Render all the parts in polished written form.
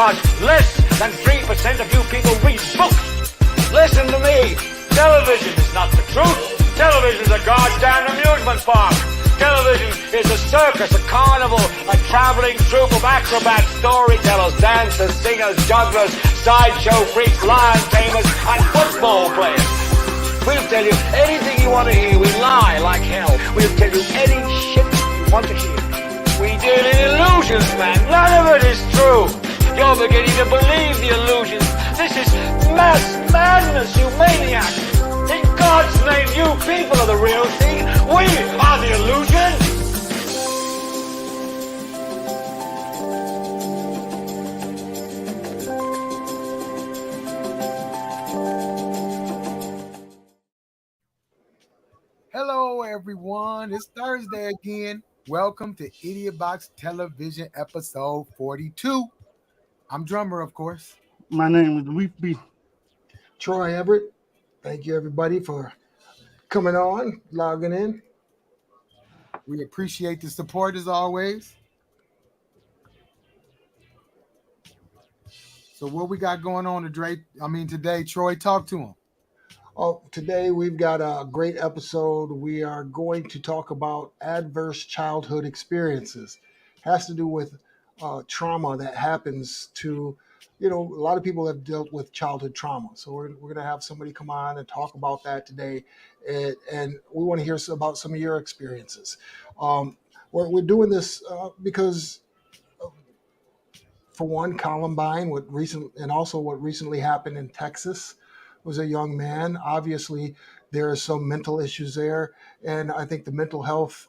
because less than 3% of you people read books. Listen to me. Television is not the truth. Television is a goddamn amusement park. Television is a circus, a carnival, a traveling troupe of acrobats, storytellers, dancers, singers, jugglers, sideshow freaks, lion tamers, and football players. We'll tell you anything you want to hear. We lie like hell. We'll tell you any shit you want to hear. We deal in illusions, man. None of it is true. You're beginning to believe the illusions. This is mass madness, you maniac. In God's name, you people are the real thing. We are the illusion. Hello, everyone. It's Thursday again. Welcome to Idiotbox Television episode 42. I'm drummer, of course. My name is Weepy. Troy Everett. Thank you, everybody, for coming on, logging in. We appreciate the support as always. So what we got going on today, Troy, talk to him. Oh, today we've got a great episode. We are going to talk about adverse childhood experiences. Has to do with trauma that happens to, a lot of people have dealt with childhood trauma. So we're going to have somebody come on and talk about that today. And we want to hear about some of your experiences. We're doing this because, for one, Columbine, what recently happened in Texas was a young man. Obviously, there are some mental issues there. And I think the mental health,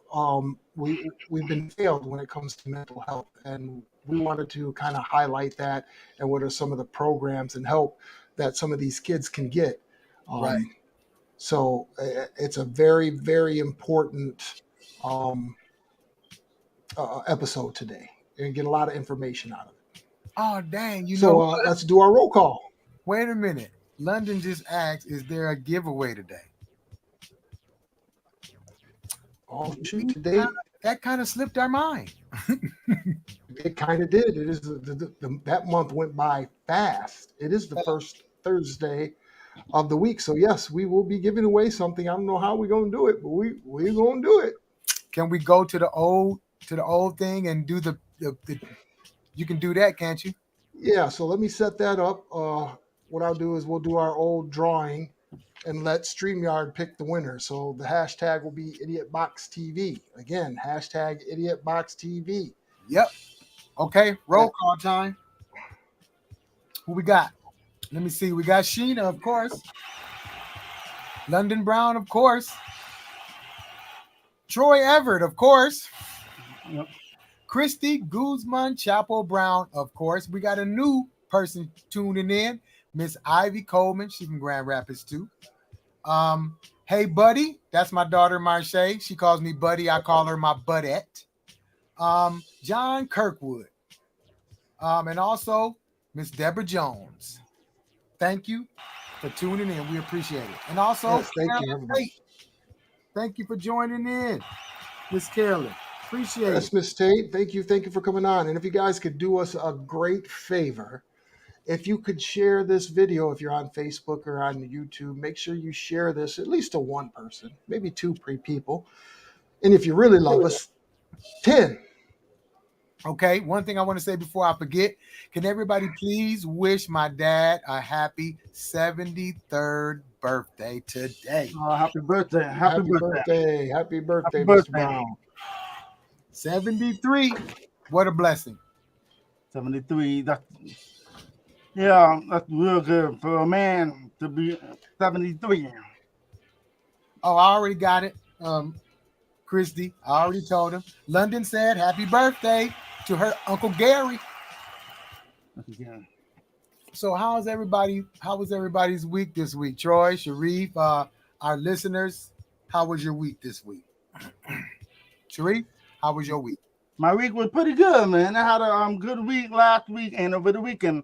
we've been failed when it comes to mental health. And we wanted to kind of highlight that and what are some of the programs and help that some of these kids can get. Right. So it's a very, very important episode today. And get a lot of information out of it. Oh, dang. Let's do our roll call. Wait a minute. London just asked, is there a giveaway today? Oh, shoot, today. That kind of slipped our mind. It kind of did. It is that month went by fast. It is the first Thursday of the week. So yes, we will be giving away something. I don't know how we're gonna do it, but we're gonna do it. Can we go to the old thing and do the you can do that, can't you? Yeah, so let me set that up. What I'll do is we'll do our old drawing and let StreamYard pick the winner. So the hashtag will be Idiotbox TV. Again, hashtag Idiotbox TV. Yep. Okay, roll call time. Who we got? Let me see. We got Sheena, of course. London Brown, of course. Troy Everett, of course. Yep. Christy Guzman Chapo Brown, of course. We got a new person tuning in. Miss Ivy Coleman, she's from Grand Rapids too. Hey Buddy, that's my daughter Marche. She calls me Buddy. I call her my Budette. John Kirkwood. And also Miss Deborah Jones. Thank you for tuning in. We appreciate it. And also, yes, thank you, everybody. Thank you for joining in, Miss Carolyn. Appreciate it. Yes, Miss Tate. Thank you for coming on. And if you guys could do us a great favor. If you could share this video, if you're on Facebook or on YouTube, make sure you share this at least to one person, maybe two people. And if you really love us, 10. Okay, one thing I want to say before I forget, can everybody please wish my dad a happy 73rd birthday today? Happy birthday. Happy birthday. Happy birthday, Mr. Brown. 73. What a blessing. 73. That's real good for a man to be 73. Oh, I already got it. Christy, I already told him. London said happy birthday to her Uncle Gary. Yeah. So how was everybody's week this week? Troy, Sharif, our listeners, how was your week this week? Sharif, how was your week? My week was pretty good, man. I had a good week last week and over the weekend.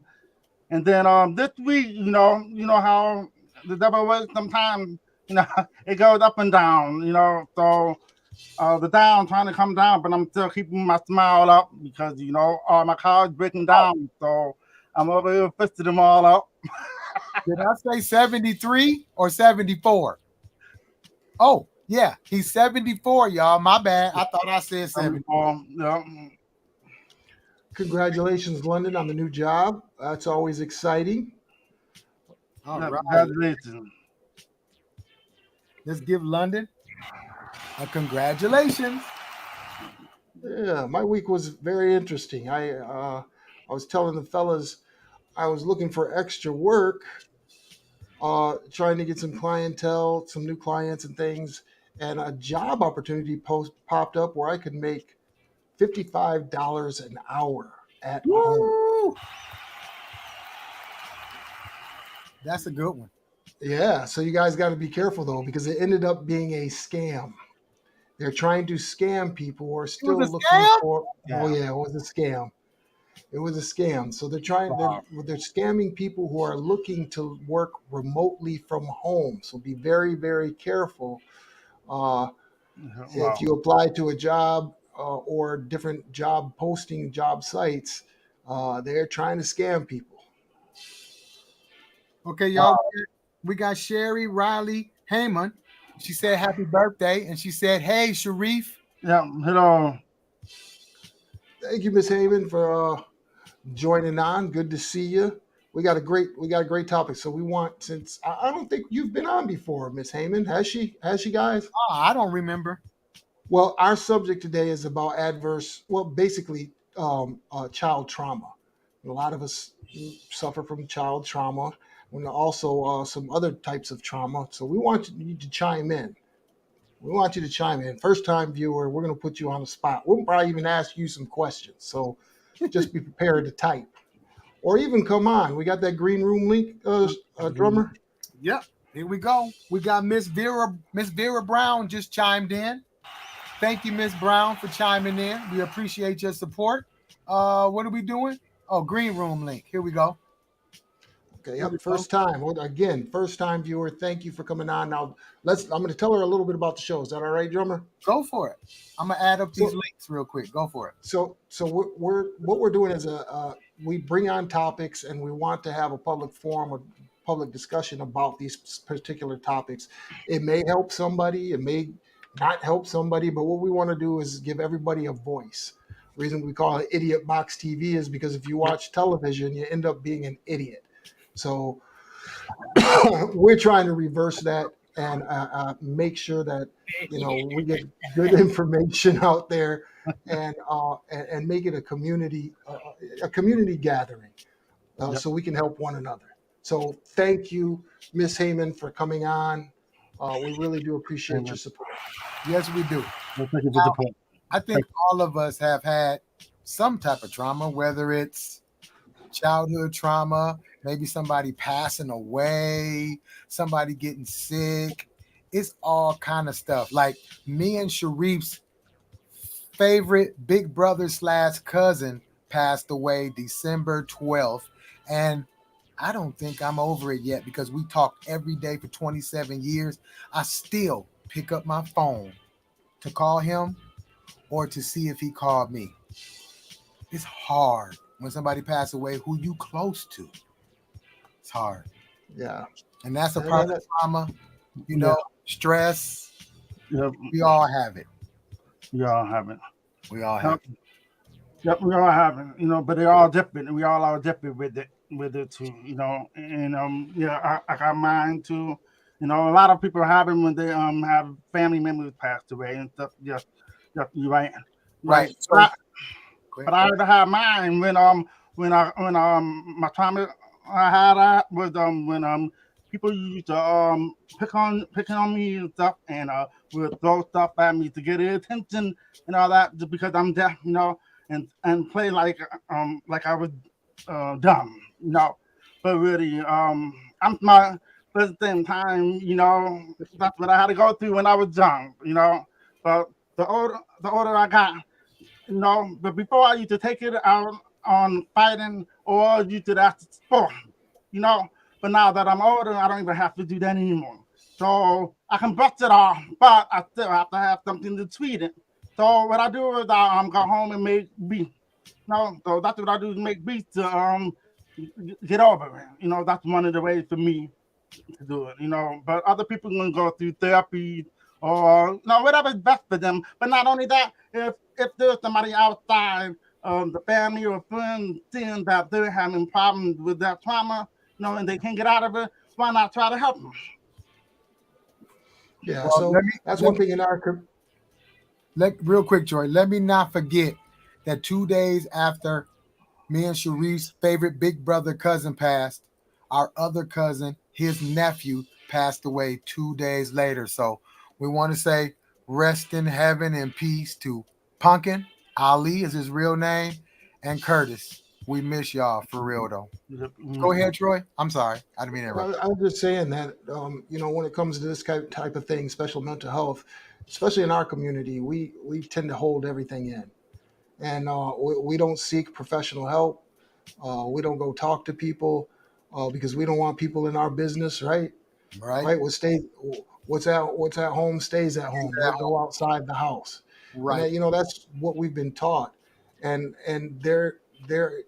And then this week, you know how the devil works sometimes, it goes up and down, So the down trying to come down, but I'm still keeping my smile up because, all my cars breaking down. So I'm over here fisting them all out. Did I say 73 or 74? Oh, yeah, he's 74, y'all. My bad. I thought I said 70. Yeah. Congratulations, London, on the new job. That's always exciting. All Yeah, right. congratulations. Let's give London a congratulations. Yeah, my week was very interesting. I was telling the fellas I was looking for extra work, trying to get some clientele, some new clients and things, and a job opportunity popped up where I could make $55 an hour at home. Woo! That's a good one. Yeah, so you guys got to be careful though, because it ended up being a scam. They're trying to scam people who are still was a looking scam? for. Yeah. Oh yeah, it was a scam. It was a scam. So they're scamming people who are looking to work remotely from home. So be very, very careful. Wow. If you apply to a job or different job posting, job sites, they're trying to scam people. Okay, y'all. We got Sherry Riley Heyman. She said happy birthday, and she said, "Hey, Sharif." Yeah, hello. Thank you, Miss Heyman, for joining on. Good to see you. We got a great topic. So we want, since I don't think you've been on before, Miss Heyman, has she? Has she, guys? Oh, I don't remember. Well, our subject today is about basically child trauma. A lot of us suffer from child trauma, and also some other types of trauma. So we want you to chime in. We want you to chime in. First time viewer, we're going to put you on the spot. We'll probably even ask you some questions. So just be prepared to type. Or even come on. We got that green room link, drummer. Yep. Here we go. We got Miss Vera Brown just chimed in. Thank you, Miss Brown, for chiming in. We appreciate your support. What are we doing? Oh, green room link. Here we go. Okay, yep, first time. Well, again, first time viewer. Thank you for coming on. Now, I'm going to tell her a little bit about the show. Is that all right, drummer? Go for it. I'm gonna add up these links real quick. Go for it. So what we're doing is we bring on topics, and we want to have a public forum, a public discussion about these particular topics. It may help somebody, it may not help somebody, but what we want to do is give everybody a voice. The reason we call it Idiotbox TV is because if you watch television, you end up being an idiot. So we're trying to reverse that and make sure that we get good information out there and make it a community gathering, so we can help one another. So thank you, Miss Heyman, for coming on. We really do appreciate your support. Yes, we do. Well, thank you for the support. I think all of us have had some type of trauma, whether it's childhood trauma, maybe somebody passing away, somebody getting sick. It's all kind of stuff. Like me and Sharif's favorite big brother / cousin passed away December 12th. And I don't think I'm over it yet because we talked every day for 27 years. I still pick up my phone to call him or to see if he called me. It's hard when somebody passes away who you close to. It's hard. Yeah. And that's a part of trauma, stress. Yep. We all have it. We all have it. We all have it. Yep, we all have it, but they're all different. We all are different with it too, and I got mine too. A lot of people have it when they have family members passed away and stuff. Yeah, you're right. Right. But I had to have mine when my trauma I had was when people used to picking on me and stuff, and would throw stuff at me to get their attention and all that, just because I'm deaf, and play like I was dumb, But really, I'm smart. But at the same time, that's what I had to go through when I was young, But the older I got, but before I used to take it out on fighting or used to that sport, But now that I'm older, I don't even have to do that anymore. So I can bust it off, but I still have to have something to tweet it. So what I do is I go home and make beats. So that's what I do, is make beats to get over it. That's one of the ways for me to do it. But other people can go through therapy or whatever's best for them. But not only that, if there's somebody outside the family or friends seeing that they're having problems with that trauma, and they can't get out of it, why not try to help them? Yeah, Well, so that's one thing in our real quick, Joy. Let me not forget that 2 days after me and Sharif's favorite big brother cousin passed, our other cousin, his nephew, passed away 2 days later. So we want to say rest in heaven and peace to Pumpkin. Ali is his real name, and Curtis. We miss y'all for real though. Go ahead, Troy. I'm sorry. I didn't mean to interrupt. I'm just saying that when it comes to this type of thing, special mental health, especially in our community, we tend to hold everything in, and we don't seek professional help. We don't go talk to people because we don't want people in our business, right? Right. Right. What's at home stays at home. Don't go outside the house. And Right. that's what we've been taught. And there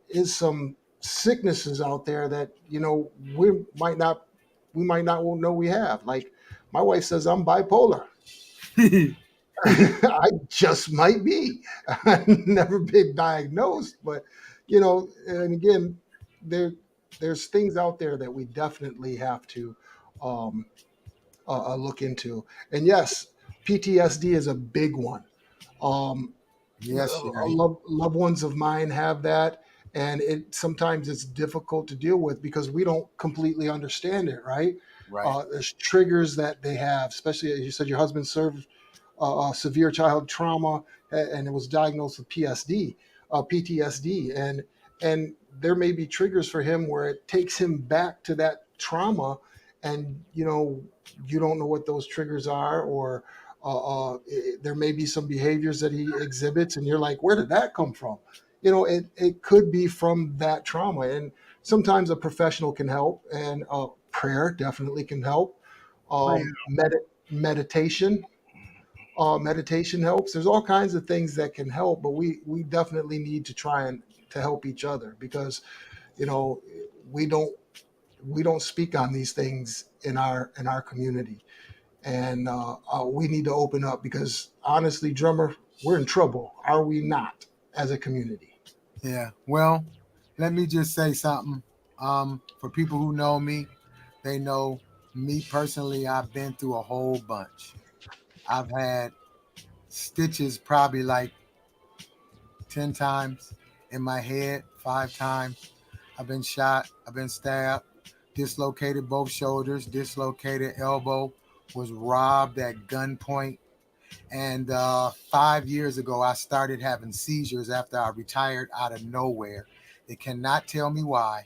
is some sicknesses out there that we might not know we have. Like my wife says I'm bipolar. I just might be. I've never been diagnosed, but and again, there's things out there that we definitely have to um, look into. And yes, PTSD is a big one. Um, Yes, Sherry. loved ones of mine have that, and sometimes it's difficult to deal with because we don't completely understand it. Right? Right. There's triggers that they have, especially as you said, your husband served severe childhood trauma, and it was diagnosed with PTSD, and there may be triggers for him where it takes him back to that trauma, and you don't know what those triggers are, or there may be some behaviors that he exhibits, and you're like, where did that come from? It could be from that trauma, and sometimes a professional can help, and prayer definitely can help. Meditation meditation helps. There's all kinds of things that can help, but we definitely need to try and to help each other because you know we don't we don't speak on these things in our community, and we need to open up because honestly, drummer, we're in trouble, are we not, as a community? Yeah. Well, let me just say something. For people who know me, they know me personally. I've been through a whole bunch. I've had stitches probably like 10 times in my head, 5 times. I've been shot. I've been stabbed. Dislocated both shoulders. Dislocated elbow. Was robbed at gunpoint. And 5 years ago, I started having seizures after I retired out of nowhere. They cannot tell me why.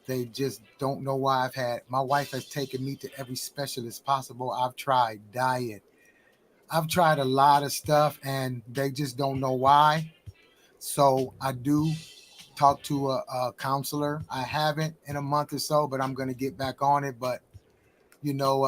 They just don't know why I've had. My wife has taken me to every specialist possible. I've tried diet. I've tried a lot of stuff, and they just don't know why. So I do talk to a counselor. I haven't in a month or so, but I'm going to get back on it. But you know,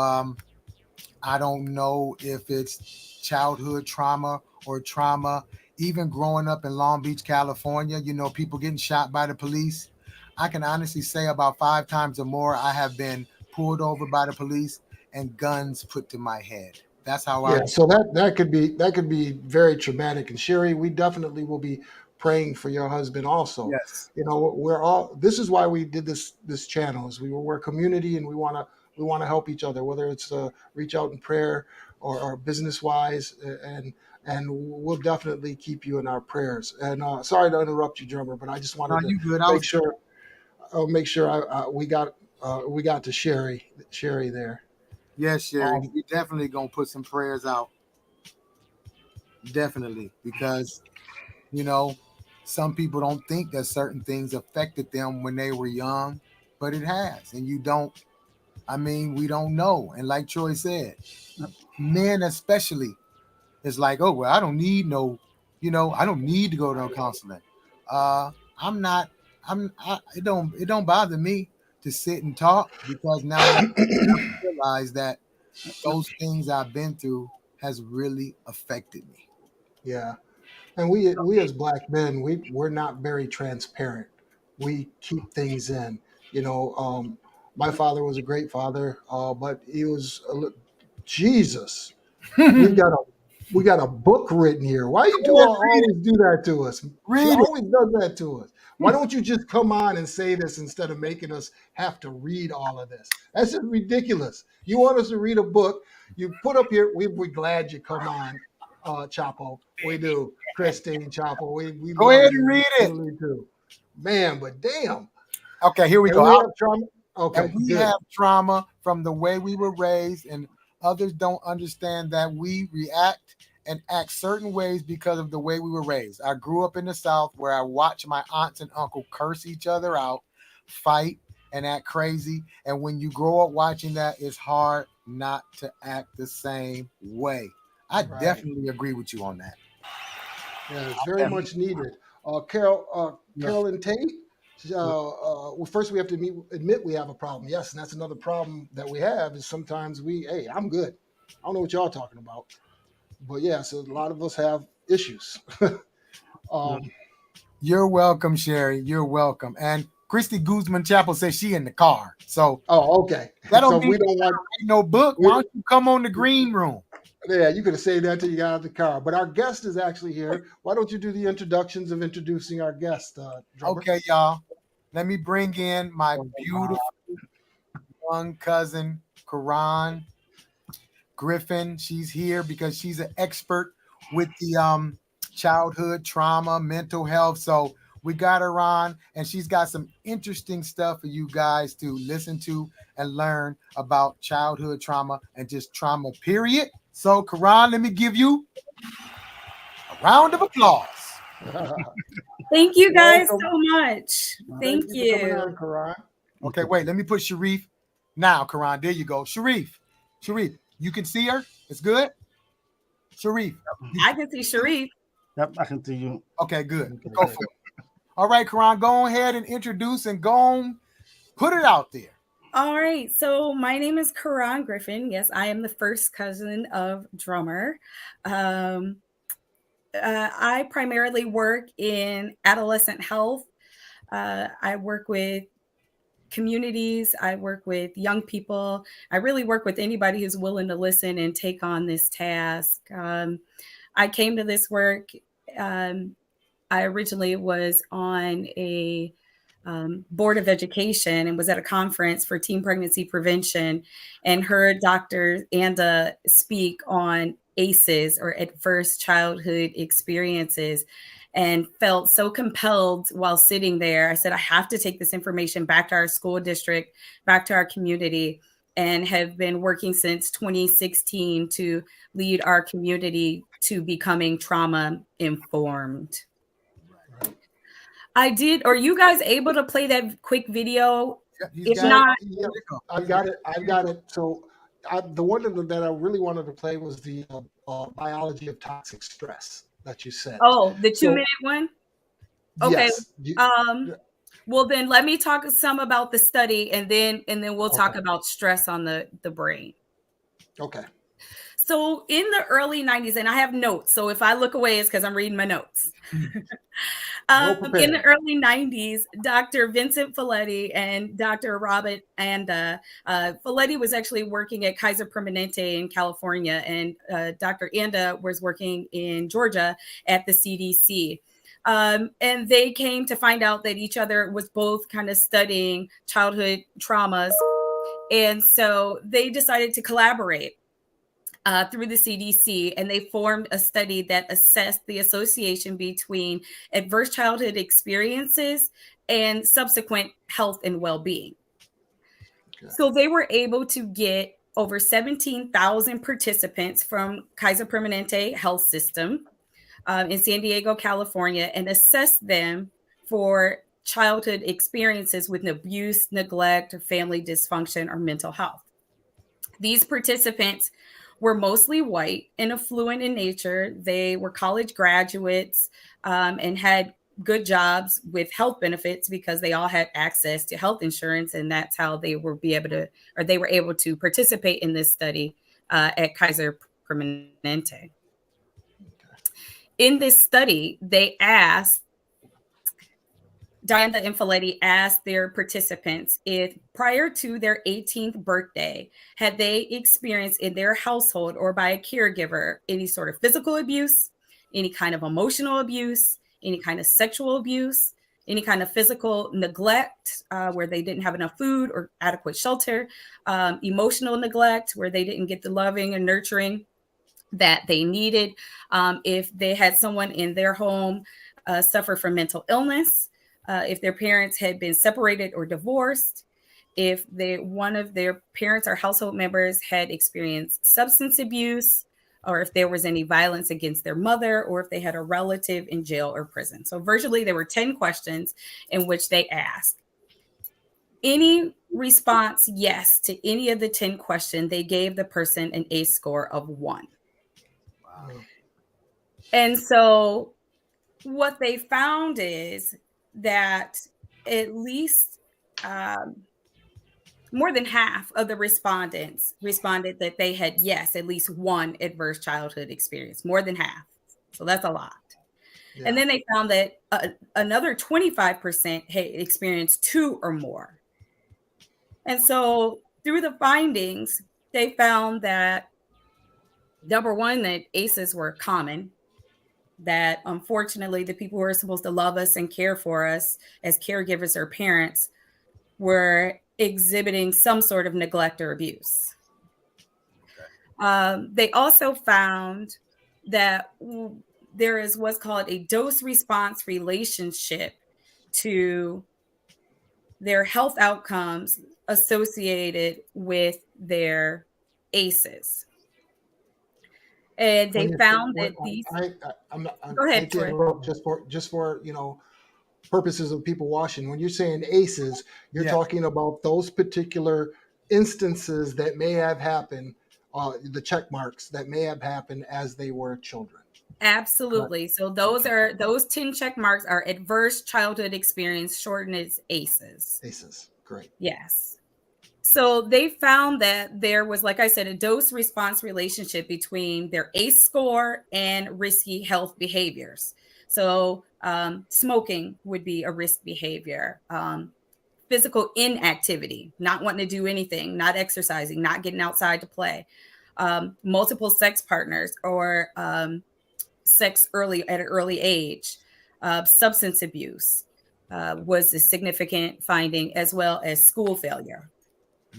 I don't know if it's childhood trauma or trauma, even growing up in Long Beach, California, people getting shot by the police. I can honestly say about 5 times or more, I have been pulled over by the police and guns put to my head. That's how I. Yeah, so that could be very traumatic. And Sherry, we definitely will be praying for your husband also. Yes. We're all. This is why we did this channel. Is we're a community, and we want to help each other, whether it's reach out in prayer or business wise, and we'll definitely keep you in our prayers. And sorry to interrupt you, drummer, but I just No, wanted to you good. I make was. sure we got to Sherry there. Yes, Sherry. Um, We definitely gonna put some prayers out. Definitely, because you know, some people don't think that certain things affected them when they were young, but it has, and you don't. I mean, we don't know. And like Troy said, men especially, it's like, oh well, I don't need no, I don't need to go to a counseling. Uh, I'm not. It don't bother me to sit and talk because now I realize that those things I've been through has really affected me. yeah. And we as black men, we're not very transparent. we keep things in. You know, my father was a great father, but he was Jesus. We've got a we got a book written here. Why you do always do that to us? She Read it. always does that to us. Why don't you just come on and say this instead of making us have to read all of this? That's just ridiculous. You want us to read a book? You put up here. We're glad you come on, Chapo. We do, Christine Chapo. We Go love ahead you and read it. truly too, man. But damn, Okay, here we and go. we have trauma. And Okay, we good. have trauma from the way we were raised, and others don't understand that we react and act certain ways because of the way we were raised. I grew up in the South where I watched my aunts and uncle curse each other out, fight, and act crazy. And when you grow up watching that, it's hard not to act the same way. I Right. definitely agree with you on that. Yeah, it's very much needed. Carolyn Tate. Well, first we have to admit we have a problem. Yes, and that's another problem that we have is sometimes hey, I'm good. I don't know what y'all talking about, but yeah, so a lot of us have issues. um, You're welcome, Sherry. You're welcome. And Christy Guzman Chapel says she in the car. So oh, okay. that So don't mean we don't want. no book. Why don't you come on the green room? Yeah, you could have said that till you got out of the car. But our guest is actually here. Why don't you do the introductions of introducing our guest, drummer? Okay, y'all. Let me bring in my beautiful young cousin, Karan Griffin. She's here because she's an expert with the childhood trauma, mental health. So we got her on, and she's got some interesting stuff for you guys to listen to and learn about childhood trauma and just trauma, period. So, Karan, let me give you a round of applause. Thank you guys Welcome. so much. Thank you for coming you. on, Karan. Okay, wait, let me put Sharif. Now, Karan, there you go. Sharif, you can see her? It's good? Sharif. I can see Sharif. Yep, I can see you. Okay, good. Go for it. All right, Karan, go ahead and introduce and go on, put it out there. All right. So my name is Karan Griffin. Yes, I am the first cousin of drummer. I primarily work in adolescent health. I work with communities. I work with young people. I really work with anybody who's willing to listen and take on this task. I came to this work. I originally was on a board of education and was at a conference for teen pregnancy prevention and heard Dr. Anda speak on ACEs, or adverse childhood experiences, and felt so compelled while sitting there. I said, I have to take this information back to our school district, back to our community, and have been working since 2016 to lead our community to becoming trauma informed. I did. Are you guys able to play that quick video? If not, I've got it. So the one that I really wanted to play was the biology of toxic stress that you said. Oh, the 2-minute one? Okay. Yes. Well, then let me talk some about the study, and then we'll talk about stress on the brain. Okay. So in the early 90s, and I have notes, so if I look away, it's because I'm reading my notes. In the early 90s, Dr. Vincent Folletti and Dr. Robert Anda, Folletti was actually working at Kaiser Permanente in California, and Dr. Anda was working in Georgia at the CDC. And they came to find out that each other was both kind of studying childhood traumas. And so they decided to collaborate through the CDC, and they formed a study that assessed the association between adverse childhood experiences and subsequent health and well-being. Okay. So they were able to get over 17,000 participants from Kaiser Permanente Health System in San Diego, California, and assess them for childhood experiences with abuse, neglect, or family dysfunction, or mental health. These participants were mostly white and affluent in nature. They were college graduates and had good jobs with health benefits because they all had access to health insurance, and that's how they were able to participate in this study at Kaiser Permanente. In this study, they asked Diana and Folletti asked their participants if prior to their 18th birthday, had they experienced in their household or by a caregiver any sort of physical abuse, any kind of emotional abuse, any kind of sexual abuse, any kind of physical neglect where they didn't have enough food or adequate shelter, emotional neglect where they didn't get the loving and nurturing that they needed, if they had someone in their home suffer from mental illness, if their parents had been separated or divorced, if one of their parents or household members had experienced substance abuse, or if there was any violence against their mother, or if they had a relative in jail or prison. So virtually there were 10 questions in which they asked. Any response yes to any of the 10 questions, they gave the person an ACE score of 1. Wow. And so what they found is that at least more than half of the respondents responded that they had, yes, at least one adverse childhood experience, more than half. So that's a lot. Yeah. And then they found that another 25% had experienced 2 or more. And so through the findings, they found that, number one, that ACEs were common, that unfortunately the people who are supposed to love us and care for us as caregivers or parents were exhibiting some sort of neglect or abuse. Okay. They also found that there is what's called a dose-response relationship to their health outcomes associated with their ACEs. And they found that these. Go ahead, just for purposes of people watching. When you're saying ACEs, you're talking about those particular instances that may have happened, the check marks that may have happened as they were children. Absolutely. Right. So those 10 check marks are adverse childhood experience, shortened as ACEs. ACEs, great. Yes. So they found that there was, like I said, a dose-response relationship between their ACE score and risky health behaviors. So smoking would be a risk behavior. Physical inactivity, not wanting to do anything, not exercising, not getting outside to play. Multiple sex partners or sex at an early age. Substance abuse was a significant finding, as well as school failure.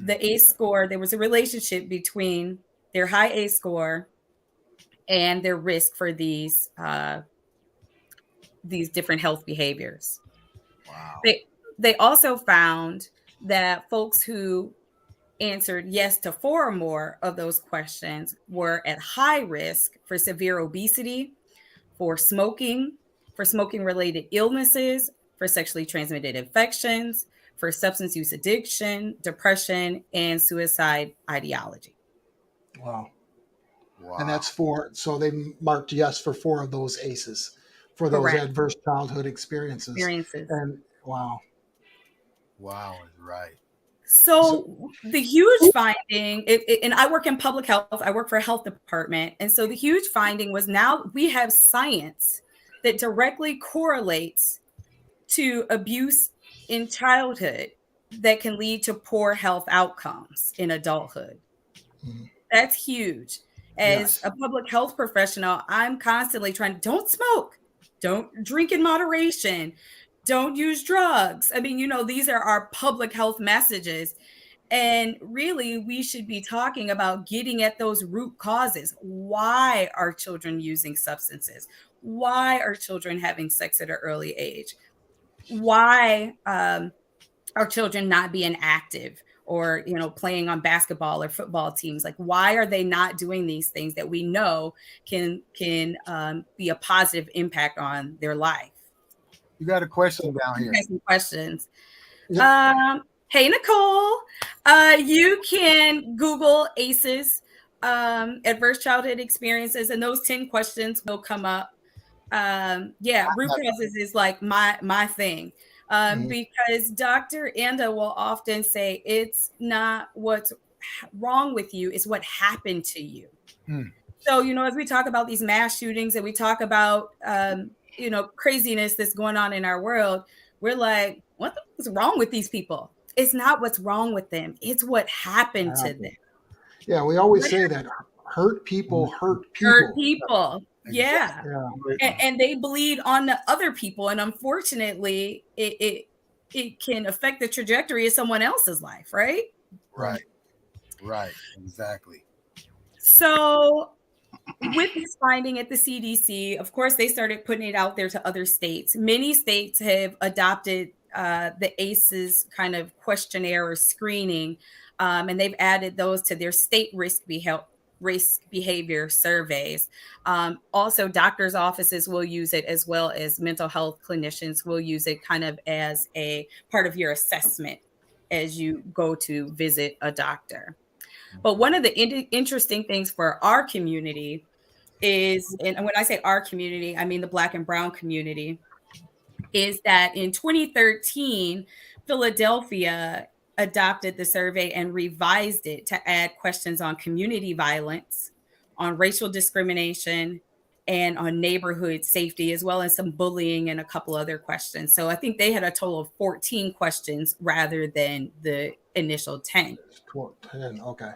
The ACE score, there was a relationship between their high ACE score and their risk for these different health behaviors. Wow. They also found that folks who answered yes to 4 or more of those questions were at high risk for severe obesity, for smoking-related illnesses, for sexually transmitted infections, for substance use addiction, depression, and suicide ideology. Wow. And that's 4. So they marked yes for 4 of those ACEs, for those Correct. Adverse childhood experiences. And wow. Wow is right. So the huge finding, and I work in public health, I work for a health department. And so the huge finding was now we have science that directly correlates to abuse in childhood that can lead to poor health outcomes in adulthood. Mm-hmm. That's huge. As a public health professional, I'm constantly trying, don't smoke, don't drink in moderation, don't use drugs. I mean, these are our public health messages. And really, we should be talking about getting at those root causes. Why are children using substances? Why are children having sex at an early age? Why are children not being active or, playing on basketball or football teams? Like, why are they not doing these things that we know can be a positive impact on their life? You got a question down here. Some questions. Yep. Hey, Nicole, you can Google ACEs, adverse childhood experiences, and those 10 questions will come up. Root causes is like my thing. Because Dr. Anda will often say it's not what's wrong with you, it's what happened to you. So, as we talk about these mass shootings and we talk about, craziness that's going on in our world, we're like, what's wrong with these people? It's not what's wrong with them. It's what happened to them. Yeah, we always say that hurt people hurt people. Hurt people. Yeah. And they bleed on the other people. And unfortunately, it can affect the trajectory of someone else's life, right? Right. Exactly. So with this finding at the CDC, of course, they started putting it out there to other states. Many states have adopted the ACEs kind of questionnaire or screening, and they've added those to their state risk behavior surveys. Also, doctors' offices will use it, as well as mental health clinicians will use it kind of as a part of your assessment as you go to visit a doctor. But one of the interesting things for our community is, and when I say our community, I mean the Black and Brown community, is that in 2013, Philadelphia adopted the survey and revised it to add questions on community violence, on racial discrimination, and on neighborhood safety, as well as some bullying and a couple other questions. So I think they had a total of 14 questions rather than the initial 10. 10, okay.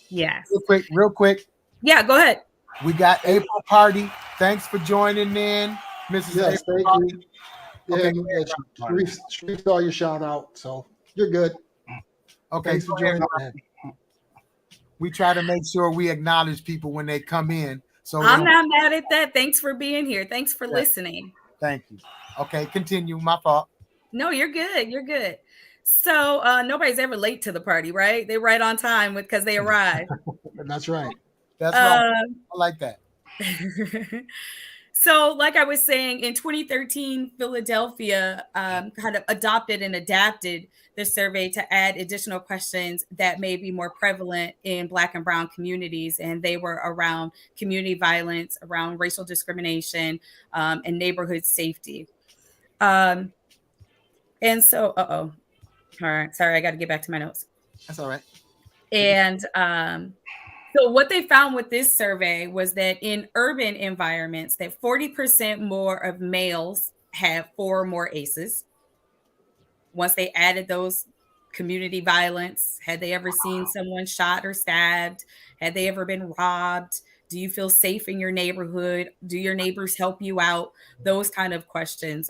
Yes. Real quick. Yeah, go ahead. We got April Party. Thanks for joining in, Mrs. Yes, April thank Party. you. Yeah, Sharif saw your shout out, so you're good. Okay, Thanks for joining in. We try to make sure we acknowledge people when they come in. So I'm not mad at that. Thanks for being here. Thanks for listening. Thank you. Okay, continue. My fault. No, you're good. You're good. So nobody's ever late to the party, right? They're right on time because they arrive. That's right. That's right. I like that. So, like I was saying, in 2013, Philadelphia kind of adopted and adapted the survey to add additional questions that may be more prevalent in Black and Brown communities. And they were around community violence, around racial discrimination, and neighborhood safety. And so, all right. Sorry, I got to get back to my notes. That's all right. And so what they found with this survey was that in urban environments, that 40% more of males have 4 or more ACEs. Once they added those community violence, had they ever seen someone shot or stabbed? Had they ever been robbed? Do you feel safe in your neighborhood? Do your neighbors help you out? Those kind of questions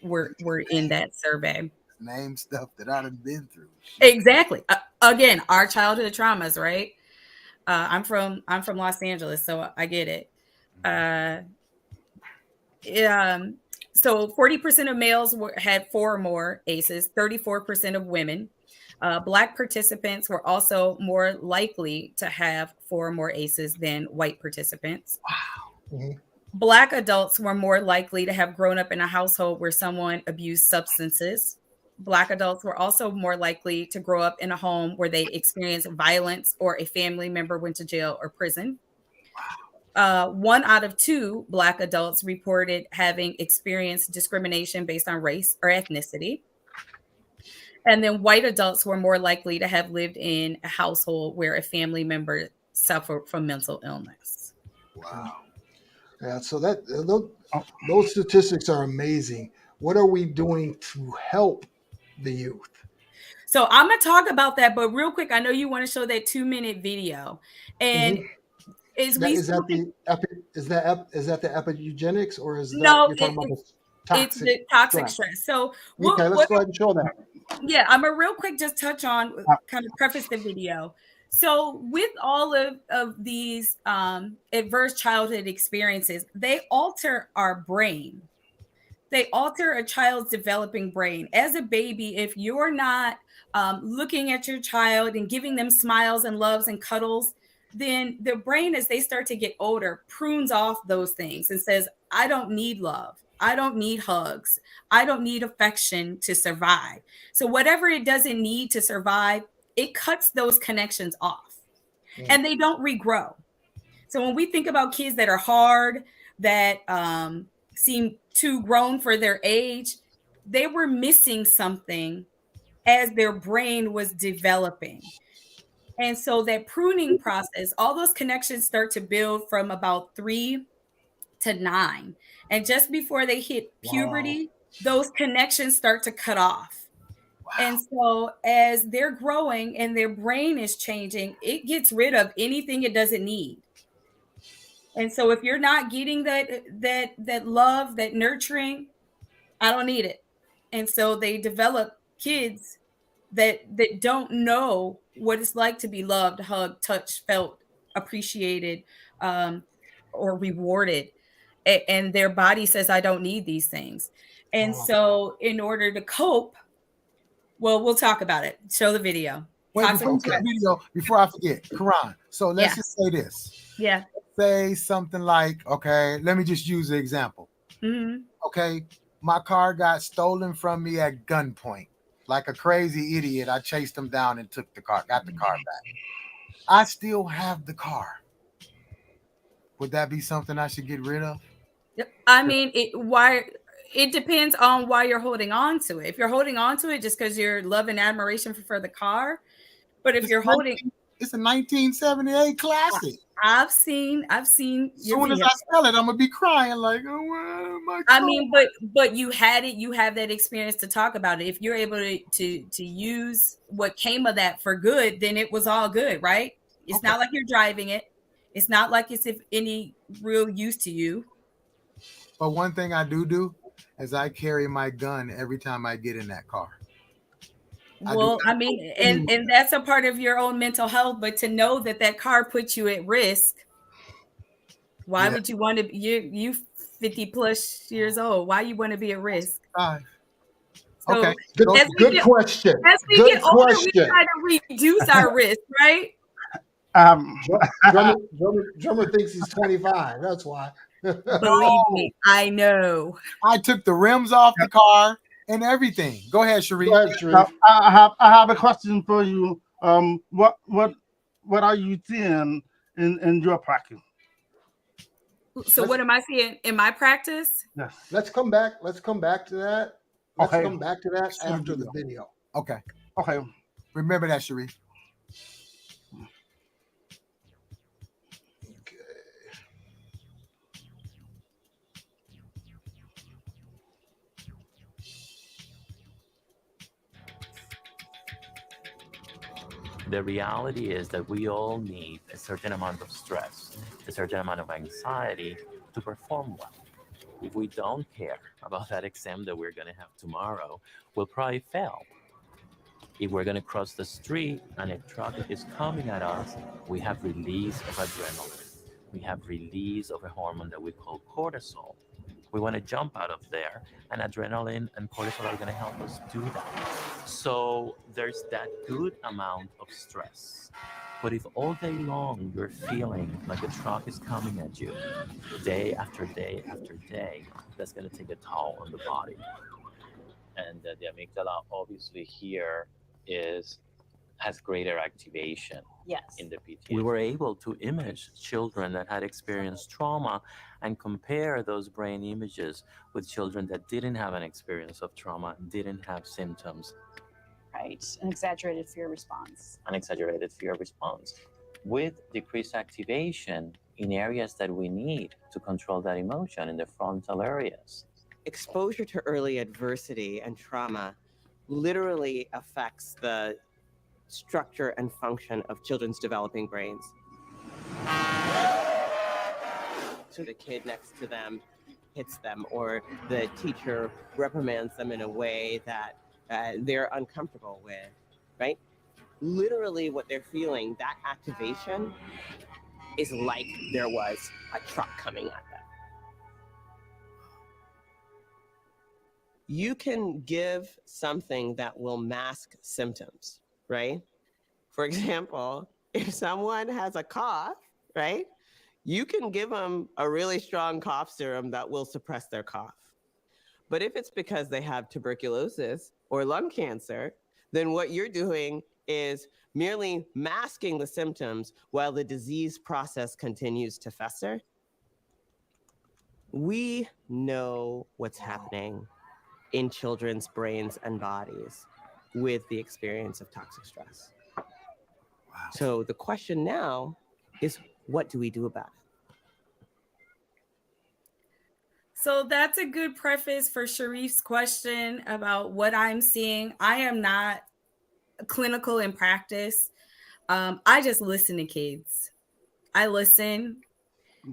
were in that survey. Name stuff that I've been through. Exactly. Again, our childhood traumas, right? I'm from Los Angeles, so I get it. So 40% of males had 4 or more ACEs, 34% of women. Black participants were also more likely to have 4 or more ACEs than white participants. Wow. Mm-hmm. Black adults were more likely to have grown up in a household where someone abused substances. Black adults were also more likely to grow up in a home where they experienced violence or a family member went to jail or prison. 1 out of 2 Black adults reported having experienced discrimination based on race or ethnicity. And then white adults were more likely to have lived in a household where a family member suffered from mental illness. Wow. Yeah, so those statistics are amazing. What are we doing to help the youth? So I'm going to talk about that, but real quick, I know you want to show that 2-minute video. And is that the epigenetics, or is that you're talking about the toxic it's the toxic stress. So okay, let's go ahead and show that. Yeah, I'm gonna real quick just touch on, kind of preface the video. So with all of these adverse childhood experiences, they alter our brain. They alter a child's developing brain. As a baby, if you're not looking at your child and giving them smiles and loves and cuddles, then the brain, as they start to get older, prunes off those things and says, I don't need love. I don't need hugs. I don't need affection to survive. So whatever it doesn't need to survive, it cuts those connections off and they don't regrow. So when we think about kids that are hard, that seem too grown for their age, they were missing something as their brain was developing. And so that pruning process, all those connections start to build from about 3 to 9. And just before they hit puberty, those connections start to cut off. Wow. And so as they're growing and their brain is changing, it gets rid of anything it doesn't need. And so if you're not getting that love, that nurturing, I don't need it. And so they develop kids that don't know what it's like to be loved, hugged, touched, felt, appreciated, or rewarded. And their body says, I don't need these things. And so in order to cope, well, we'll talk about it. Show the video. Wait, before we show the video, before I forget, Karan. So let's just say this. Yeah. Say something like, okay, let me just use an example. Mm-hmm. Okay, my car got stolen from me at gunpoint. Like a crazy idiot, I chased them down and got the car back. I still have the car. Would that be something I should get rid of? I mean, it depends on why you're holding on to it. If you're holding on to it just because you're love and admiration for the car, but if you're holding, it's a 1978 classic. I've seen. As soon as I sell it, I'm gonna be crying like, oh, my car. I mean, but you had it. You have that experience to talk about it. If you're able to use what came of that for good, then it was all good, right? It's not like you're driving it. It's not like it's any real use to you. But one thing I do is I carry my gun every time I get in that car. Well, I mean, and that's a part of your own mental health, but to know that car puts you at risk, why would you want to, you 50 plus years old, why you want to be at risk? So okay, good question. As we get older, we try to reduce our risk, right? Drummer thinks he's 25, that's why. Believe me, I know. I took the rims off the car and everything. Go ahead, Sharif. I have a question for you. What are you seeing in your practice? So what am I seeing in my practice? Yes. Let's come back to that. Let's come back to that after the video. Okay. Okay. Remember that, Sharif. The reality is that we all need a certain amount of stress, a certain amount of anxiety to perform well. If we don't care about that exam that we're going to have tomorrow, we'll probably fail. If we're going to cross the street and a truck is coming at us, we have release of adrenaline. We have release of a hormone that we call cortisol. We want to jump out of there, and adrenaline and cortisol are going to help us do that. So there's that good amount of stress. But if all day long you're feeling like a truck is coming at you, day after day after day, that's going to take a toll on the body. And the amygdala obviously here has greater activation in the PTSD. We were able to image children that had experienced trauma and compare those brain images with children that didn't have an experience of trauma, didn't have symptoms. Right, an exaggerated fear response. An exaggerated fear response with decreased activation in areas that we need to control that emotion in the frontal areas. Exposure to early adversity and trauma literally affects the structure and function of children's developing brains. So the kid next to them hits them, or the teacher reprimands them in a way that they're uncomfortable with, right? Literally what they're feeling, that activation is like there was a truck coming at them. You can give something that will mask symptoms, right? For example, if someone has a cough, right? You can give them a really strong cough serum that will suppress their cough. But if it's because they have tuberculosis or lung cancer, then what you're doing is merely masking the symptoms while the disease process continues to fester. We know what's happening in children's brains and bodies with the experience of toxic stress. Wow. So the question now is, what do we do about it? So that's a good preface for Sharif's question about what I'm seeing. I am not clinical in practice. I just listen to kids. I listen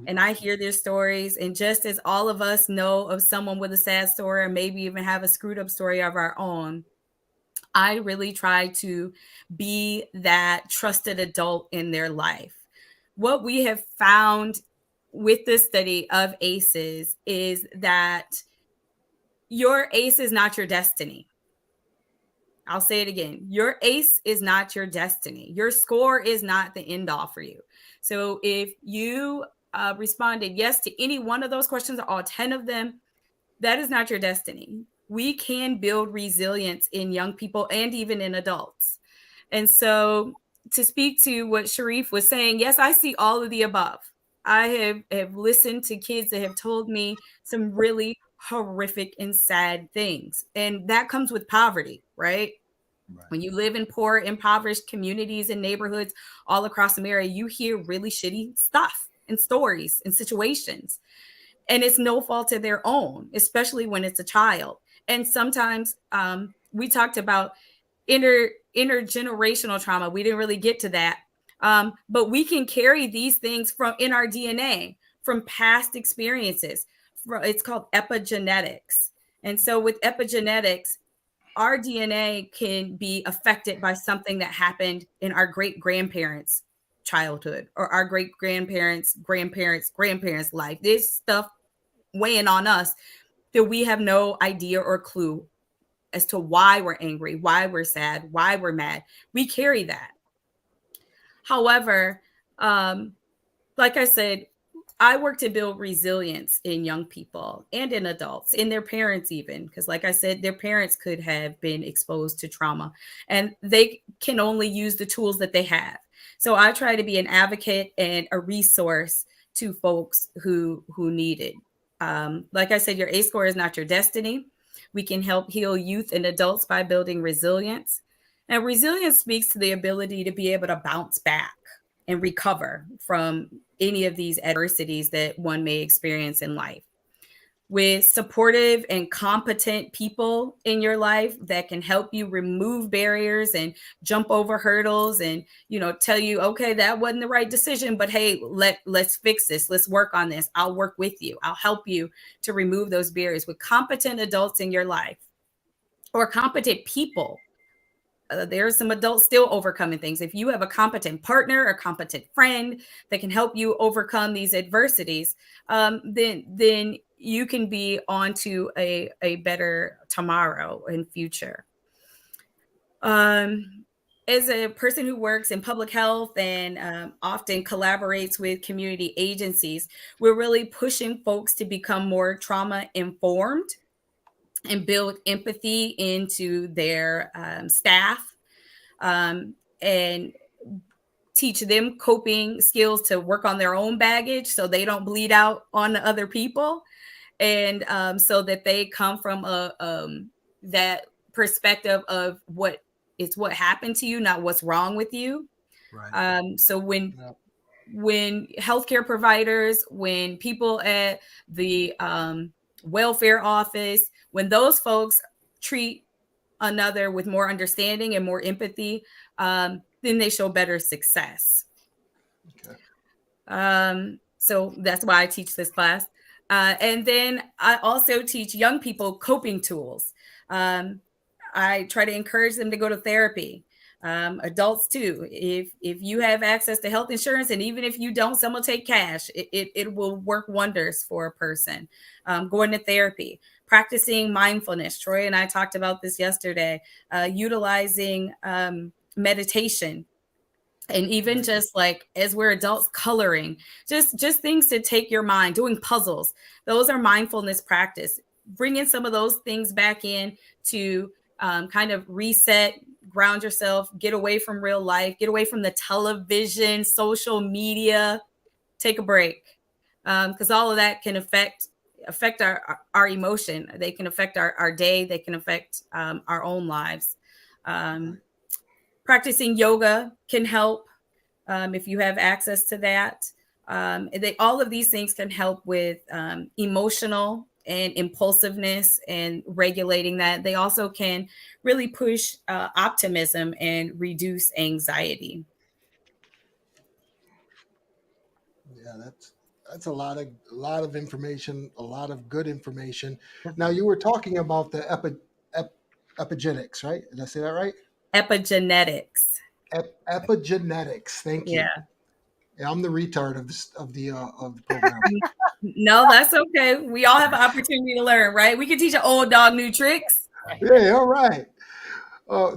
and I hear their stories. And just as all of us know of someone with a sad story, or maybe even have a screwed up story of our own, I really try to be that trusted adult in their life. What we have found with the study of ACEs is that your ACE is not your destiny. I'll say it again. Your ACE is not your destiny. Your score is not the end all for you. So if you responded yes to any one of those questions, or all 10 of them, that is not your destiny. We can build resilience in young people and even in adults. And so to speak to what Sharif was saying, yes, I see all of the above. I have listened to kids that have told me some really horrific and sad things. And that comes with poverty, right? When you live in poor, impoverished communities and neighborhoods all across America, you hear really shitty stuff and stories and situations. And it's no fault of their own, especially when it's a child. And sometimes we talked about intergenerational trauma. We didn't really get to that. But we can carry these things from in our DNA from past experiences. It's called epigenetics. And so with epigenetics, our DNA can be affected by something that happened in our great grandparents' childhood, or our great grandparents' life. This stuff weighing on us that we have no idea or clue as to why we're angry, why we're sad, why we're mad. We carry that. However, like I said, I work to build resilience in young people and in adults, in their parents even, because like I said, their parents could have been exposed to trauma and they can only use the tools that they have. So I try to be an advocate and a resource to folks who need it. Like I said, your ACE score is not your destiny. We can help heal youth and adults by building resilience. And resilience speaks to the ability to be able to bounce back and recover from any of these adversities that one may experience in life. With supportive and competent people in your life that can help you remove barriers and jump over hurdles and, tell you, okay, that wasn't the right decision, but hey, let's fix this. Let's work on this. I'll work with you. I'll help you to remove those barriers. With competent adults in your life, or competent people, there are some adults still overcoming things. If you have a competent partner or competent friend that can help you overcome these adversities, then you can be on to a better tomorrow and future. As a person who works in public health and often collaborates with community agencies, we're really pushing folks to become more trauma informed and build empathy into their staff, and teach them coping skills to work on their own baggage so they don't bleed out on the other people, and so that they come from that perspective of what happened to you, not what's wrong with you. Right. So when healthcare providers, when people at the welfare office, when those folks treat another with more understanding and more empathy, then they show better success. Okay. So that's why I teach this class. And then I also teach young people coping tools. I try to encourage them to go to therapy. Adults too. If you have access to health insurance, and even if you don't, some will take cash. It will work wonders for a person. Going to therapy, practicing mindfulness. Troy and I talked about this yesterday. Utilizing meditation, and even just like as we're adults, coloring, just things to take your mind. Doing puzzles. Those are mindfulness practice. Bringing some of those things back in to kind of reset, ground yourself, get away from real life, get away from the television, social media, take a break. Because all of that can affect our emotion. They can affect our day. They can affect our own lives. Practicing yoga can help if you have access to that. All of these things can help with emotional and impulsiveness and regulating that. They also can really push optimism and reduce anxiety. Yeah, that's a lot of information, a lot of good information. Now you were talking about the epigenetics, right? Did I say that right? Epigenetics. Epigenetics. Thank you. Yeah, I'm the retard of the program. No, that's okay. We all have an opportunity to learn, right? We can teach an old dog new tricks. Yeah, all right.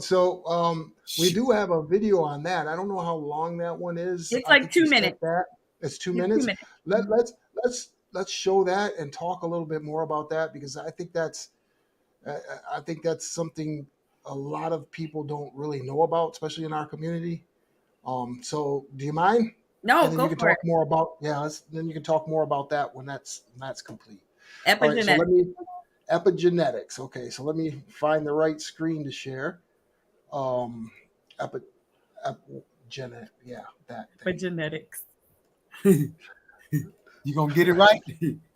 So we do have a video on that. I don't know how long that one is. It's I like think 2 you said minutes. that. It's 2 It's minutes. 2 minutes. Let's show that and talk a little bit more about that, because I think that's something a lot of people don't really know about, especially in our community. So do you mind? No, And then go you can for talk it. more about then you can talk more about that when that's complete. All right, so Epigenetics. epigenetics. Okay, so let me find the right screen to share. Epi, epigenetic, yeah, that thing. Epigenetics. You gonna get it right?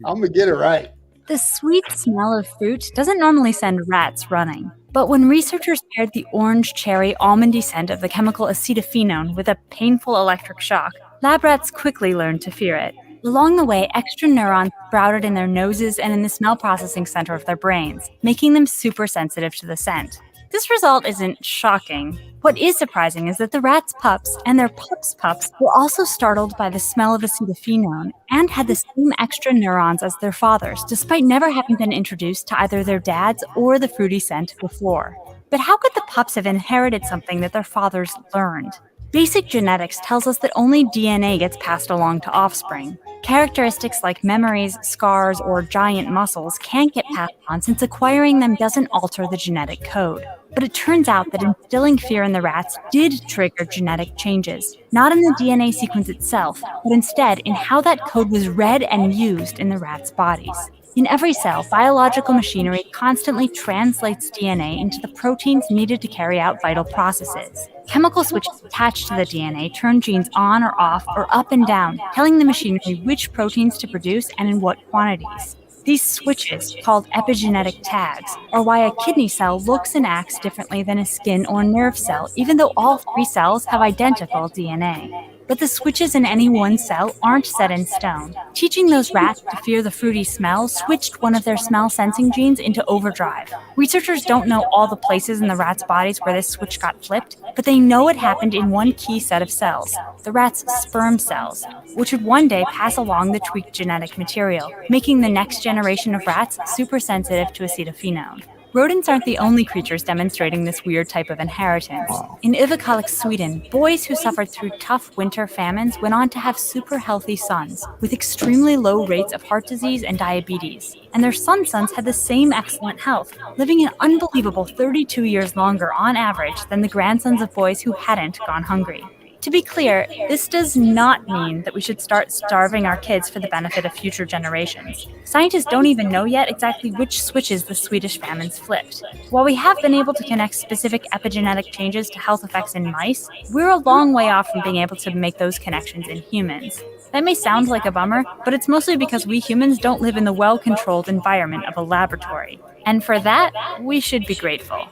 I'm gonna get it right. The sweet smell of fruit doesn't normally send rats running. But when researchers paired the orange cherry almondy scent of the chemical acetophenone with a painful electric shock, lab rats quickly learned to fear it. Along the way, extra neurons sprouted in their noses and in the smell processing center of their brains, making them super sensitive to the scent. This result isn't shocking. What is surprising is that the rats' pups and their pups' were also startled by the smell of acetophenone and had the same extra neurons as their fathers, despite never having been introduced to either their dads or the fruity scent before. But how could the pups have inherited something that their fathers learned? Basic genetics tells us that only DNA gets passed along to offspring. Characteristics like memories, scars, or giant muscles can't get passed on since acquiring them doesn't alter the genetic code. But it turns out that instilling fear in the rats did trigger genetic changes, not in the DNA sequence itself, but instead in how that code was read and used in the rats' bodies. In every cell, biological machinery constantly translates DNA into the proteins needed to carry out vital processes. Chemical switches attached to the DNA turn genes on or off or up and down, telling the machinery which proteins to produce and in what quantities. These switches, called epigenetic tags, are why a kidney cell looks and acts differently than a skin or nerve cell, even though all three cells have identical DNA. But the switches in any one cell aren't set in stone. Teaching those rats to fear the fruity smell switched one of their smell-sensing genes into overdrive. Researchers don't know all the places in the rats' bodies where this switch got flipped, but they know it happened in one key set of cells, the rats' sperm cells, which would one day pass along the tweaked genetic material, making the next generation of rats super sensitive to acetophenone. Rodents aren't the only creatures demonstrating this weird type of inheritance. In Idiotbox, Sweden, boys who suffered through tough winter famines went on to have super healthy sons, with extremely low rates of heart disease and diabetes. And their sons had the same excellent health, living an unbelievable 32 years longer on average than the grandsons of boys who hadn't gone hungry. To be clear, this does not mean that we should start starving our kids for the benefit of future generations. Scientists don't even know yet exactly which switches the Swedish famines flipped. While we have been able to connect specific epigenetic changes to health effects in mice, we're a long way off from being able to make those connections in humans. That may sound like a bummer, but it's mostly because we humans don't live in the well-controlled environment of a laboratory. And for that, we should be grateful.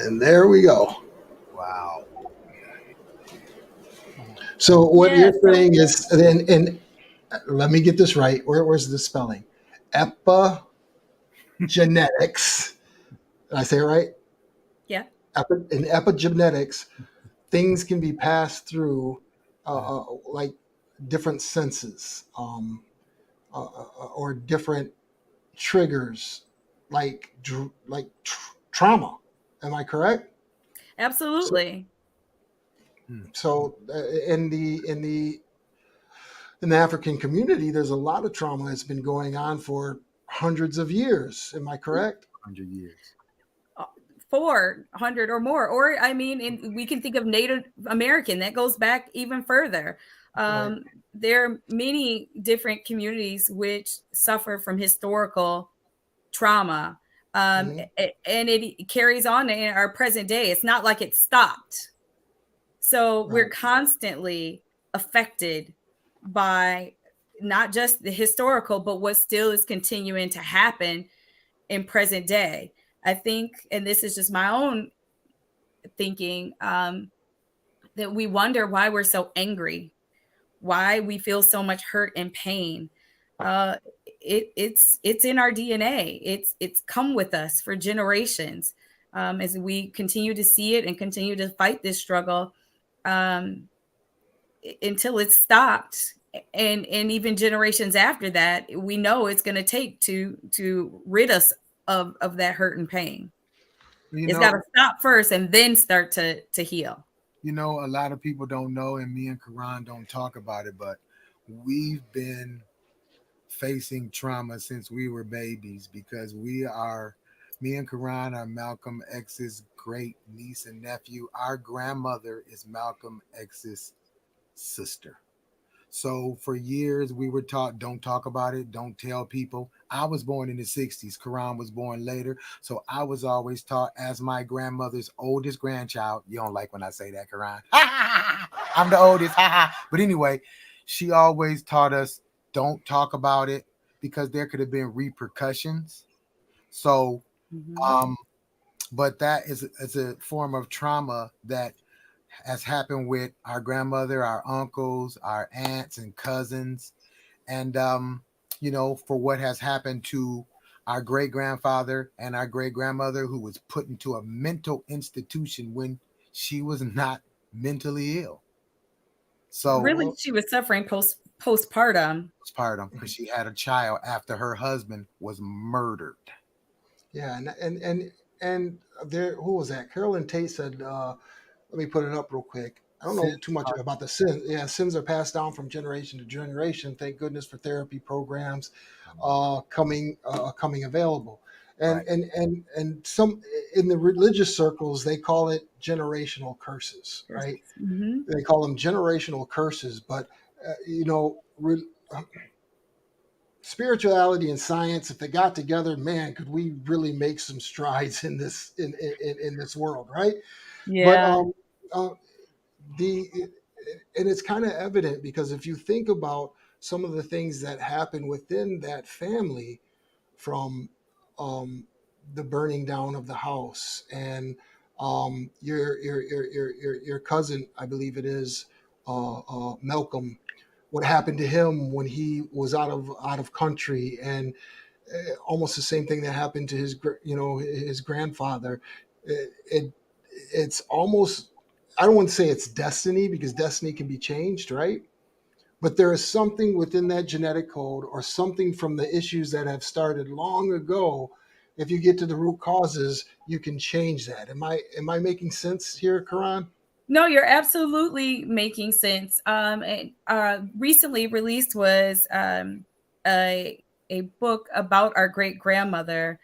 And there we go. Wow. So what you're saying is, and let me get this right. Where's the spelling? Epigenetics. Did I say it right? Yeah. In epigenetics, things can be passed through like different senses or different triggers, like trauma. Am I correct? Absolutely. So in the African community, there's a lot of trauma that's been going on for hundreds of years. Am I correct? 100 years. 400 or more. Or, I mean, we can think of Native American. That goes back even further. Right. There are many different communities which suffer from historical trauma. And it carries on in our present day. It's not like it stopped. So we're constantly affected by not just the historical, but what still is continuing to happen in present day. I think, and this is just my own thinking, that we wonder why we're so angry, why we feel so much hurt and pain. It's in our DNA. It's come with us for generations. As we continue to see it and continue to fight this struggle, until it's stopped, and even generations after that, we know it's going to take to rid us of that hurt and pain. It's got to stop first and then start to heal. You know, a lot of people don't know, and me and Karan don't talk about it, but we've been facing trauma since we were babies, because me and Karan are Malcolm X's great niece and nephew. Our grandmother is Malcolm X's sister. So for years we were taught, don't talk about it, don't tell people. I was born in the 60s. Karan was born later. So I was always taught, as my grandmother's oldest grandchild. You don't like when I say that, Karan. I'm the oldest. But anyway, she always taught us, don't talk about it, because there could have been repercussions. So but that is a form of trauma that has happened with our grandmother, our uncles, our aunts and cousins. And, for what has happened to our great grandfather and our great grandmother, who was put into a mental institution when she was not mentally ill. So really, she was suffering postpartum, because she had a child after her husband was murdered. Yeah, and there, who was that? Carolyn Tate said, let me put it up real quick. I don't know too much about the sins. Yeah, sins are passed down from generation to generation. Thank goodness for therapy programs coming available. And Right. and some in the religious circles, they call it generational curses, right? They call them generational curses. But spirituality and science, if they got together, man, could we really make some strides in this in this world, right? Yeah. But and it's kind of evident, because if you think about some of the things that happen within that family, from the burning down of the house, and your cousin, I believe it is, Malcolm, what happened to him when he was out of country, and almost the same thing that happened to his grandfather. It's almost, I don't want to say it's destiny, because destiny can be changed, right? But there is something within that genetic code, or something from the issues that have started long ago. If you get to the root causes, you can change that. Am I making sense here, Karan? No, you're absolutely making sense. Recently released was a book about our great grandmother,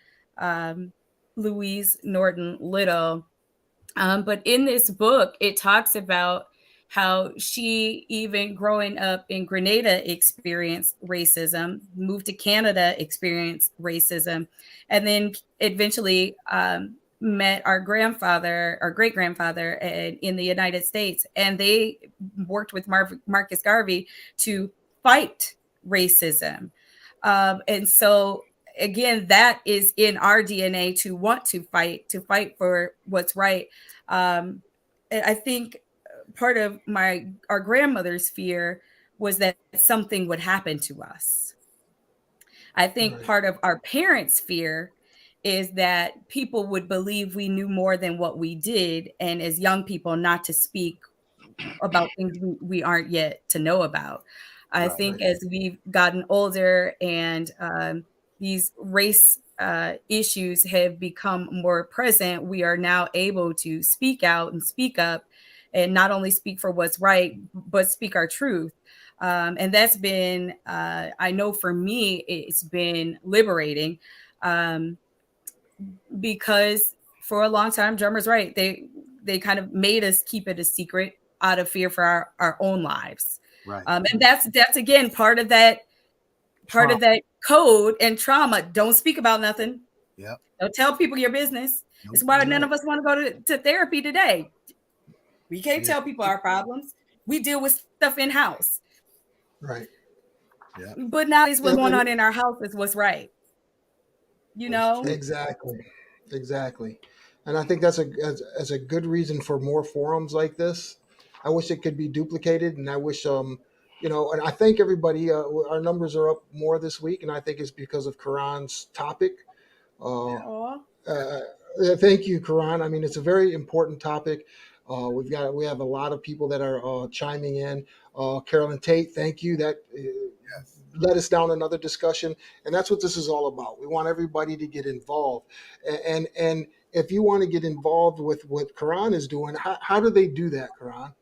Louise Norton Little. But in this book, it talks about how she, even growing up in Grenada, experienced racism, moved to Canada, experienced racism, and then eventually met our great grandfather in the United States. And they worked with Marcus Garvey to fight racism. And so, again, that is in our DNA, to want to fight for what's right. I think part of our grandmother's fear was that something would happen to us. I think part of our parents' fear is that people would believe we knew more than what we did, and as young people, not to speak about things we aren't yet to know about. I think as we've gotten older, and these race issues have become more present, we are now able to speak out and speak up, and not only speak for what's right, but speak our truth. And that's been, I know for me, it's been liberating, because for a long time, Drummer's right, they kind of made us keep it a secret out of fear for our own lives. Right. And that's again part of that code and trauma. Don't speak about nothing. Yep. Don't tell people your business. It's why none of us want to go to therapy today. We can't tell people our problems. We deal with stuff in house. Right. Yeah. But now is what's And, going and on in our house is what's right. You know? exactly, exactly. And I think that's as a good reason for more forums like this. I wish it could be duplicated, and I wish and I thank everybody. Our numbers are up more this week, and I think it's because of Karan's topic. Uh, Aw. Thank you, Karan. I mean, it's a very important topic. We have a lot of people that are chiming in. Carolyn Tate, thank you. That Yes. led us down another discussion, and that's what this is all about. We want everybody to get involved, and if you want to get involved with what Karan is doing, how do they do that, Karan?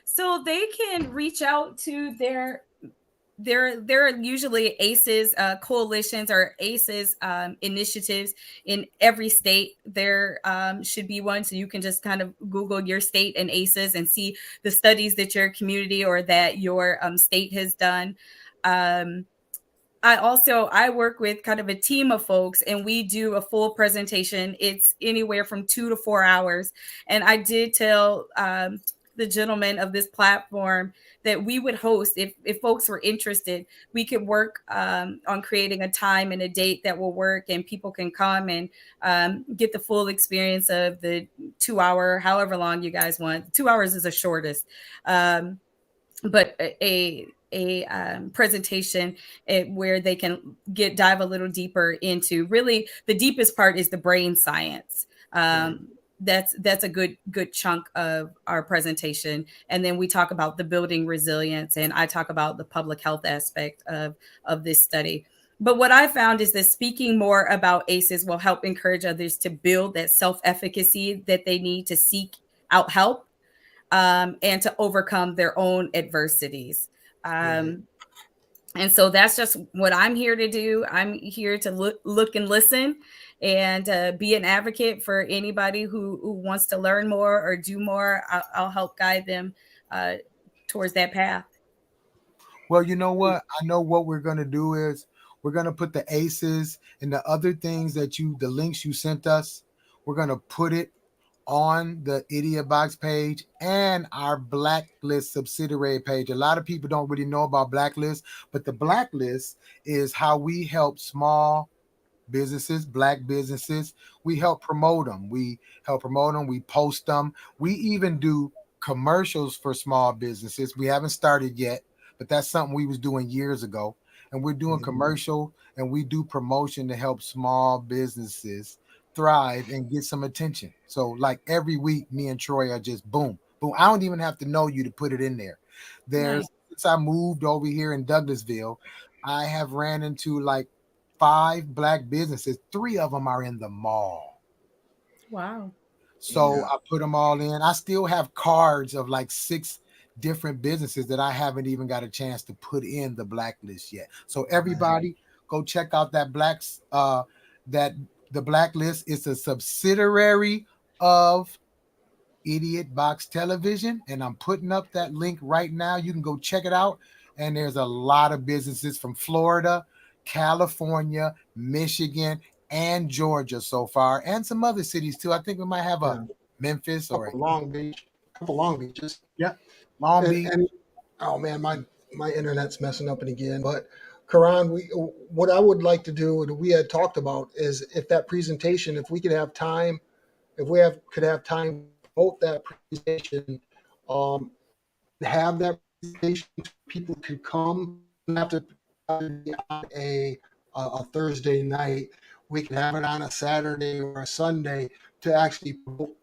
So they can reach out to there are usually ACEs coalitions or ACEs initiatives in every state. There should be one, so you can just kind of Google your state and ACEs and see the studies that your community or that your state has done. I work with kind of a team of folks, and we do a full presentation. It's anywhere from 2 to 4 hours, and I did tell the gentleman of this platform that we would host if folks were interested. We could work on creating a time and a date that will work, and people can come and get the full experience of the 2 hour, however long you guys want. 2 hours is the shortest. But a presentation where they can dive a little deeper into really the deepest part is the brain science. That's a good chunk of our presentation, and then we talk about the building resilience, and I talk about the public health aspect of this study. But what I found is that speaking more about ACEs will help encourage others to build that self-efficacy that they need to seek out help and to overcome their own adversities. And so that's just what I'm here to do. I'm here to look and listen and be an advocate for anybody who wants to learn more or do more. I'll help guide them towards that path. Well, you know what? I know what we're going to do is we're going to put the ACEs and the other things the links you sent us, we're going to put it on the Idiotbox page and our Blacklist subsidiary page. A lot of people don't really know about Blacklist, but the Blacklist is how we help small businesses, Black businesses. We help promote them. We post them. We even do commercials for small businesses. We haven't started yet, but that's something we was doing years ago. And we're doing commercial, and we do promotion to help small businesses thrive and get some attention. So like every week, me and Troy are just boom, boom. I don't even have to know you to put it in there. Since I moved over here in Douglasville, I have ran into like 5 Black businesses. 3 of them are in the mall. Wow. So I put them all in. I still have cards of like 6 different businesses that I haven't even got a chance to put in the Blacklist yet. So everybody go check out that the Blacklist is a subsidiary of Idiotbox Television, and I'm putting up that link right now. You can go check it out. And there's a lot of businesses from Florida, California, Michigan, and Georgia so far, and some other cities too. I think we might have a Memphis or a Long Beach, a couple Long Beaches. Yeah, Long Beach. And oh man, my internet's messing up again. But Karan, what I would like to do, and we had talked about, is if that presentation, if we could have time, could have time to promote that presentation, have that presentation, people could come. Have to be on a Thursday night. We could have it on a Saturday or a Sunday to actually promote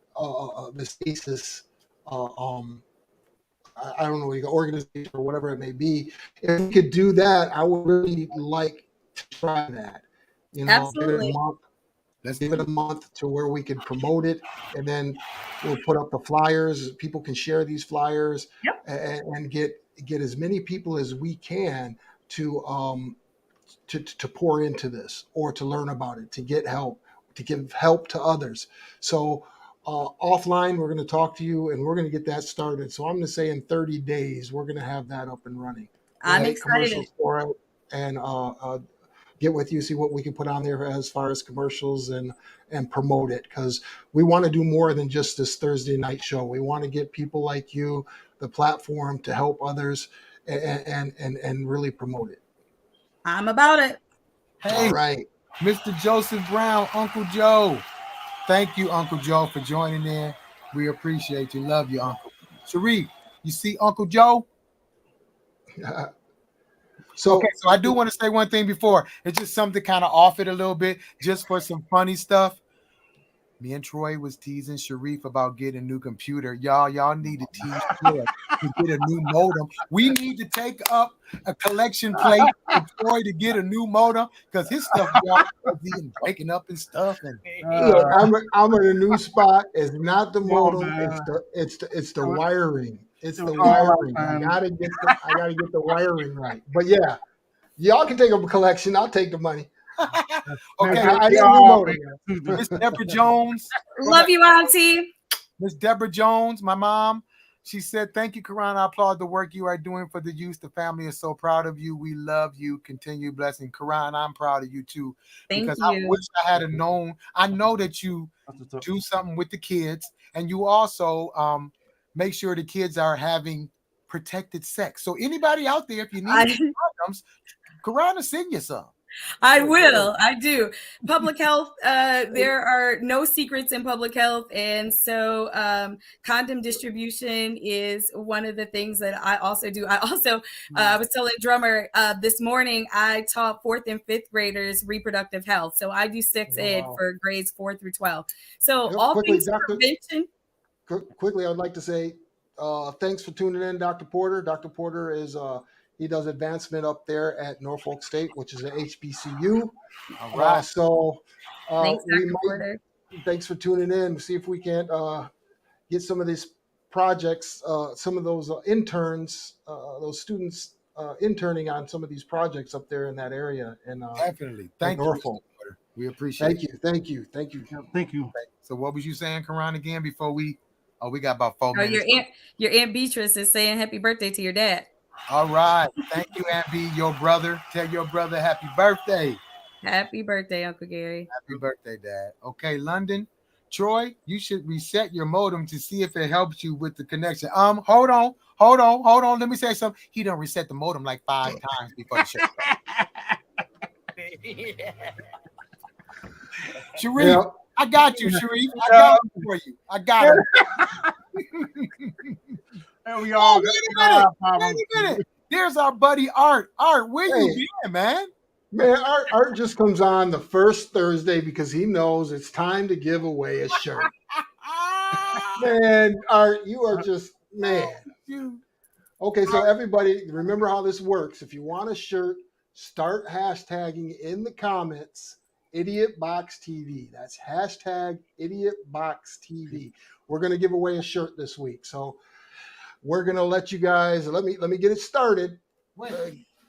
this thesis. I don't know, organization or whatever it may be. If we could do that, I would really like to try that. Absolutely. Let's give it a month to where we can promote it, and then we'll put up the flyers. People can share these flyers and get as many people as we can to pour into this or to learn about it, to get help, to give help to others. So offline, we're going to talk to you and we're going to get that started. So I'm going to say in 30 days, we're going to have that up and running. I'm excited. Commercials for it, and get with you, see what we can put on there as far as commercials and promote it, because we want to do more than just this Thursday night show. We want to get people like you the platform to help others and really promote it. I'm about it. Hey, All right. Mr. Joseph Brown, Uncle Joe. Thank you, Uncle Joe, for joining in. We appreciate you. Love you, Uncle. Sharif, you see Uncle Joe? So So I do want to say one thing before. It's just something kind of off it a little bit, just for some funny stuff. Me and Troy was teasing Sharif about getting a new computer. Y'all need to tease Troy to get a new modem. We need to take up a collection plate for Troy to get a new modem because his stuff is breaking up and stuff. And look, I'm in a new spot. It's not the modem. man. It's the wiring. It's the wiring. I gotta get the wiring right. But yeah, y'all can take up a collection. I'll take the money. okay, I need a new modem. Miss Deborah Jones. Love you, Auntie. Miss Deborah Jones, my mom. She said, "Thank you, Karan. I applaud the work you are doing for the youth. The family is so proud of you. We love you. Continue blessing. Karan, I'm proud of you too. Because I wish I had known. I know that you do something with the kids, and you also make sure the kids are having protected sex. So anybody out there, if you need condoms, Karan will send you some. I will. I do. Public health, there are no secrets in public health. And so condom distribution is one of the things that I also do. I also, I was telling Drummer this morning, I taught 4th and 5th graders reproductive health. So I do sex ed for grades 4 through 12. So all things prevention. Quickly, I'd like to say thanks for tuning in, Dr. Porter. Dr. Porter is... he does advancement up there at Norfolk State, which is an HBCU. All right. Thanks, Dr. Porter. Thanks for tuning in. See if we can't get some of these projects, some of those interns, those students interning on some of these projects up there in that area. And definitely. Thank you, Norfolk. We appreciate it. Thank you. So what was you saying, Karan, again, before we got about 4 minutes. Your Aunt Beatrice is saying happy birthday to your dad. All right. Thank you, Aunt B, your brother. Tell your brother happy birthday. Happy birthday, Uncle Gary. Happy birthday, Dad. Okay, London. Troy, you should reset your modem to see if it helps you with the connection. Hold on. Let me say something. He done reset the modem like 5 times before the show. Sharif, yeah. I got you, Sharif. I got it for you. I got it. And we all wait a minute. There's our buddy Art. Art, where you been, man? Man, Art just comes on the first Thursday because he knows it's time to give away a shirt. Man, Art, you are just, man. Okay, so everybody, remember how this works. If you want a shirt, start hashtagging in the comments Idiotbox TV. That's hashtag Idiotbox TV. We're going to give away a shirt this week. So we're going to let you guys, let me get it started. Wait,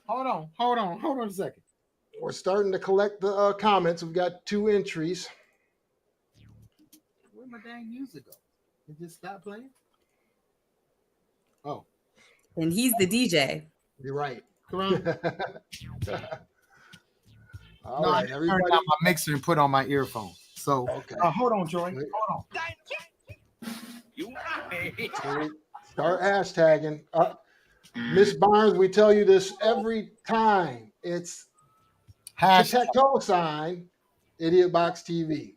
hold on a second. We're starting to collect the comments. We've got 2 entries. Where'd my dang music go? It just stopped playing? Oh. And he's the DJ. You're right. Come on. All right, everybody. Turned out my mixer and put on my earphones. So, okay. Hold on, Troy. Hold on. Start hashtagging. Miss Barnes, we tell you this every time. It's #, sign, Idiotbox TV.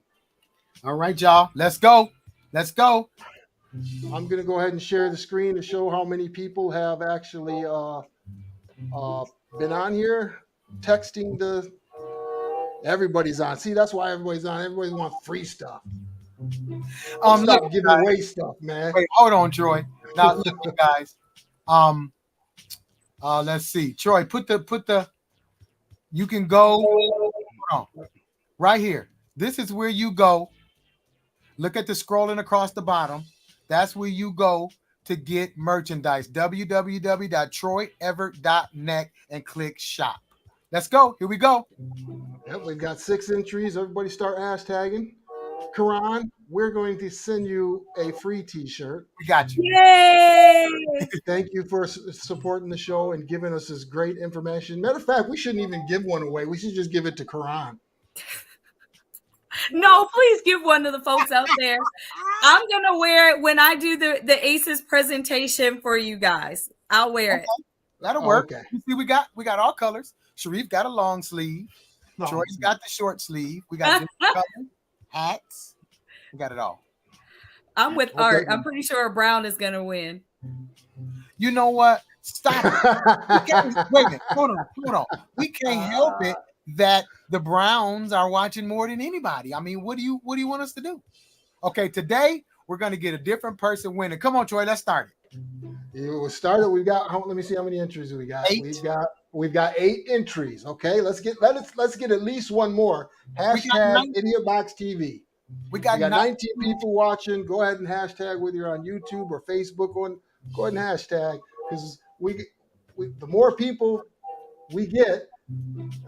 All right, y'all. Let's go. I'm going to go ahead and share the screen to show how many people have actually been on here texting everybody's on. See, that's why everybody's on. Everybody wants free stuff. Stop giving away stuff, man. Wait, hold on, Troy. Now look, you guys. Let's see. Troy, put the you can go right here. This is where you go. Look at the scrolling across the bottom. That's where you go to get merchandise. www.troyevert.net and click shop. Let's go. Here we go. Yep, we've got 6 entries. Everybody start hashtagging. Karan, we're going to send you a free t-shirt. We got you. Yay! Thank you for supporting the show and giving us this great information. Matter of fact, we shouldn't even give one away. We should just give it to Karan. No, please give one to the folks out there. I'm going to wear it when I do the ACES presentation for you guys. I'll wear it. That'll work. Okay. You see, we got all colors. Sharif got a long sleeve. No. Troy's got the short sleeve. We got different color hats. We got it all. I'm with Art. I'm pretty sure Brown is gonna win. You know what? Stop it. Wait a minute. Hold on. We can't help it that the Browns are watching more than anybody. I mean, what do you want us to do? Okay, today we're gonna get a different person winning. Come on, Troy, let's start it. You started. We got. Let me see how many entries we got. 8. We've got 8 entries. Okay, let's get at least one more. Hashtag Idiotbox TV. We got 19 people watching. Go ahead and hashtag whether you're on YouTube or Facebook. Go ahead and hashtag, because we the more people we get,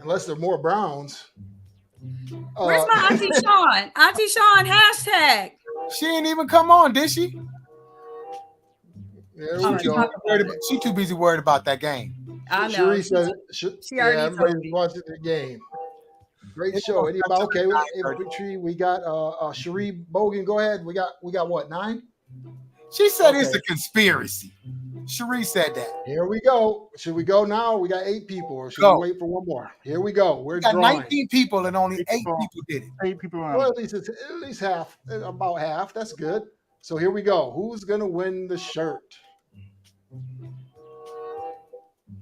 unless they're more Browns. Where's my Auntie Sean? Auntie Sean, hashtag. She ain't even come on, did she? There we go. She too busy worried about that game. I know. Cherie said, she already everybody's watching the game. Great show. Okay, infantry. We got Cherie Bogan. Go ahead. We got what, 9? She said it's a conspiracy. Cherie said that. Here we go. Should we go now? We got 8 people, or should we wait for one more? Here we go. We're got drawing. 19 people and only 8 people did it. 8 people. Well, at least half, about half. That's good. So here we go. Who's gonna win the shirt?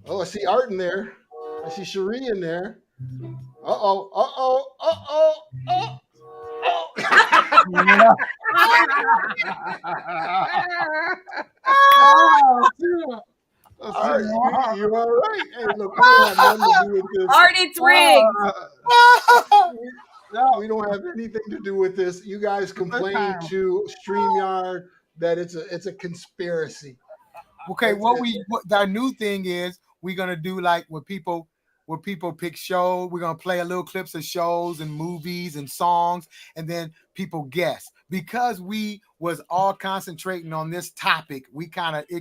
Oh, I see Art in there. I see Cherie in there. Oh. Art, you're all right. Hey, look, we don't have nothing to do with this. Art, it's rigged. No, we don't have anything to do with this. You guys complain to StreamYard that it's a conspiracy. Okay, what our new thing is, we're gonna do like where people pick shows. We're gonna play a little clips of shows and movies and songs, and then people guess. Because we was all concentrating on this topic, it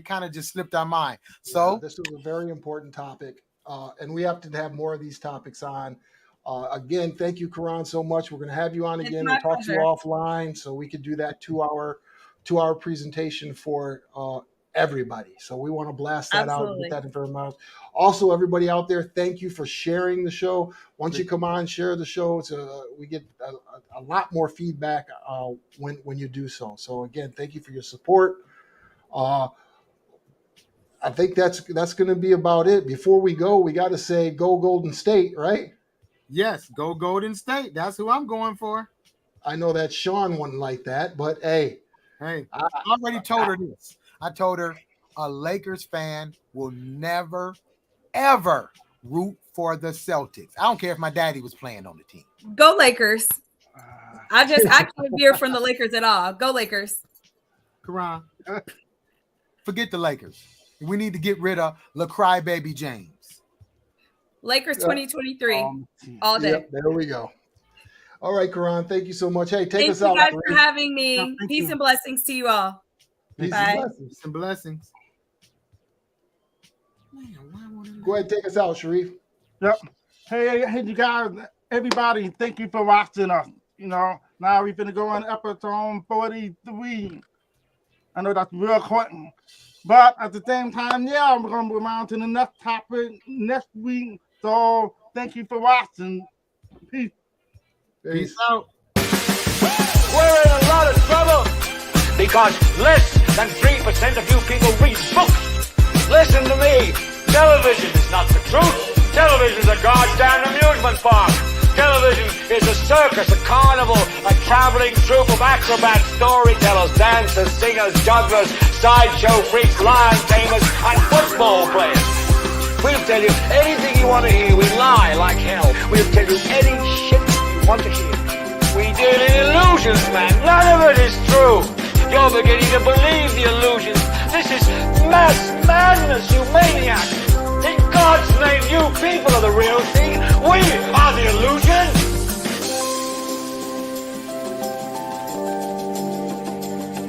kind of just slipped our mind. So this was a very important topic, and we have to have more of these topics on. Again, thank you, Karan, so much. We're gonna have you on again and talk to you offline, so we could do that 2-hour presentation for everybody. So we want to blast that out and get that information. Also, everybody out there, thank you for sharing the show. Once you come on, share the show. We get a lot more feedback when you do so. So again, thank you for your support. I think that's going to be about it. Before we go, we got to say go Golden State, right? Yes, go Golden State. That's who I'm going for. I know that Sean wouldn't like that, but hey, I already told her this. I told her a Lakers fan will never, ever root for the Celtics. I don't care if my daddy was playing on the team. Go Lakers. I can't veer from the Lakers at all. Go Lakers. Karan, forget the Lakers. We need to get rid of Crybaby James. Lakers 2023 all day. Yep, there we go. All right, Karan, thank you so much. Hey, take us out. Thank you guys for having me. Peace and blessings to you all. Peace and blessings. Go ahead, take us out, Sharif. Yep. Hey, you guys, everybody, thank you for watching us. Now we're going to go on episode 43. I know that's real quick. But at the same time, we're going to move on to the next topic next week. So thank you for watching. Peace. Peace out. We're in a lot of trouble because less than 3% of you people read books. Listen to me. Television is not the truth. Television is a goddamn amusement park. Television is a circus, a carnival, a traveling troupe of acrobats, storytellers, dancers, singers, jugglers, sideshow freaks, lion tamers, and football players. We'll tell you anything you want to hear. We lie like hell. We'll tell you any shit you want to hear. We deal in illusions, man. None of it is true. You're beginning to believe the illusions. This is mass madness, you maniac. In God's name, you people are the real thing. We are the illusion.